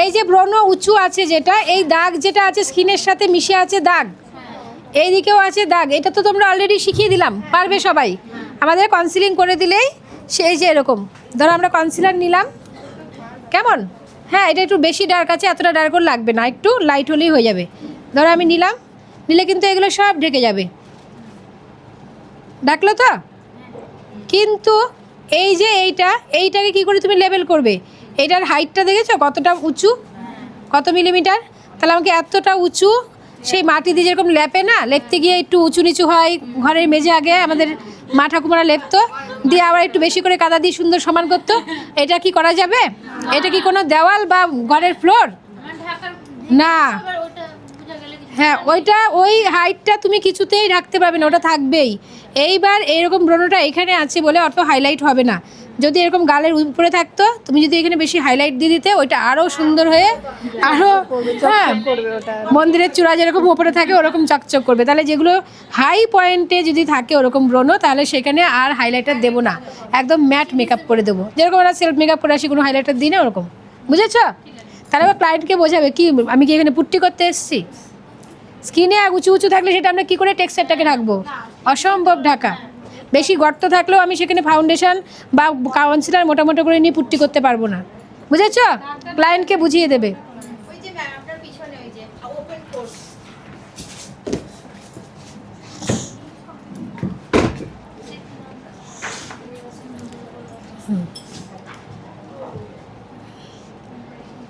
এই যে ব্রণ উঁচু আছে যেটা, এই দাগ যেটা আছে স্কিনের সাথে মিশে আছে দাগ, এই দিকেও আছে দাগ, এটা তো তোমরা অলরেডি শিখিয়ে দিলাম, পারবে সবাই। আমাদের কনসিলিং করে দিলেই সেই যে এরকম, ধরো আমরা কনসিলার নিলাম, কেমন? হ্যাঁ, এটা একটু বেশি ডার্ক আছে, এতটা ডার্কও লাগবে না, একটু লাইট হলেই হয়ে যাবে। ধরো আমি নিলাম, নিলে কিন্তু এগুলো সব ঢেকে যাবে, ডাকলো তো। কিন্তু এই যে এইটাকে কি করে তুমি লেবেল করবে? এইটার হাইটটা দেখেছো কতটা উঁচু, কত মিলিমিটার? তাহলে আমাকে এতটা উঁচু, সেই মাটি দিয়ে যেরকম লেপে না, লেপতে গিয়ে একটু উঁচু নিচু হয়, ঘরের মেঝে আগে আমাদের মা ঠাকুমারা লেপতো, দিয়ে আবার একটু বেশি করে কাদা দিয়ে সুন্দর সমান করতো। এটা কি করা যাবে? এটা কি কোনো দেওয়াল বা ঘরের ফ্লোর? না। হ্যাঁ, ওই হাইটটা তুমি কিছুতেই রাখতে পারবে না, ওটা থাকবেই। এইবার এইরকম ব্রণটা এখানে আছে বলে অত হাইলাইট হবে না। যদি এরকম গালের উপরে থাকতো, তুমি যদি এখানে বেশি হাইলাইট দিয়ে দিতে, ওইটা আরও সুন্দর হয়ে আরও, হ্যাঁ, মন্দিরের চূড়া যেরকম উপরে থাকে ওরকম চকচক করবে। তাহলে যেগুলো হাই পয়েন্টে যদি থাকে ওরকম ব্রণ, তাহলে সেখানে আর হাইলাইটার দেবো না, একদম ম্যাট মেকআপ করে দেবো, যেরকম আমরা সেলফ মেকআপ করে আসি, কোনো হাইলাইটার দিই না ওরকম, বুঝেছো? তাহলে আবার ক্লায়েন্টকে বোঝাবে কি আমি কি এখানে পুট্টি করতে এসেছি। স্কিনে উঁচু উঁচু থাকলে সেটা আমরা কী করে টেক্সচারটাকে রাখবো? অসম্ভব ঢাকা। বেশি গর্ত থাকলেও আমি সেখানে ফাউন্ডেশন বা কাউন্সিলার মোটা মোটা করে নিয়ে পুট্টি করতে পারবো না, বুঝেছো? ক্লায়েন্টকে বুঝিয়ে দেবে।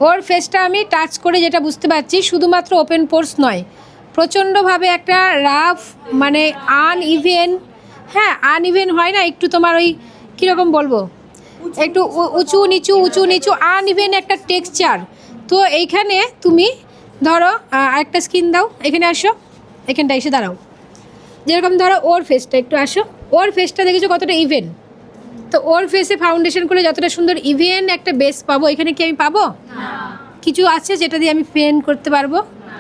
ওর ফেসটা আমি টাচ করে যেটা বুঝতে পারছি, শুধুমাত্র ওপেন পোর্স নয়, প্রচণ্ডভাবে একটা রাফ, মানে আনইভেন, হ্যাঁ আনইভেন হয় না একটু, তোমার ওই কীরকম বলবো, একটু উঁচু নিচু আনইভেন একটা টেক্সচার। তো এইখানে তুমি ধরো একটা স্কিন দাও, এখানে আসো, এখানটা এসে দাঁড়াও, যেরকম ধরো ওর ফেসটা একটু আসো, ওর ফেসটা দেখেছো কতটা ইভেন? তো ওর ফেসে ফাউন্ডেশন করলে যতটা সুন্দর ইভেন একটা বেস পাবো, এখানে কি আমি পাবো? কিছু আছে যেটা দিয়ে আমি পেন করতে পারবো?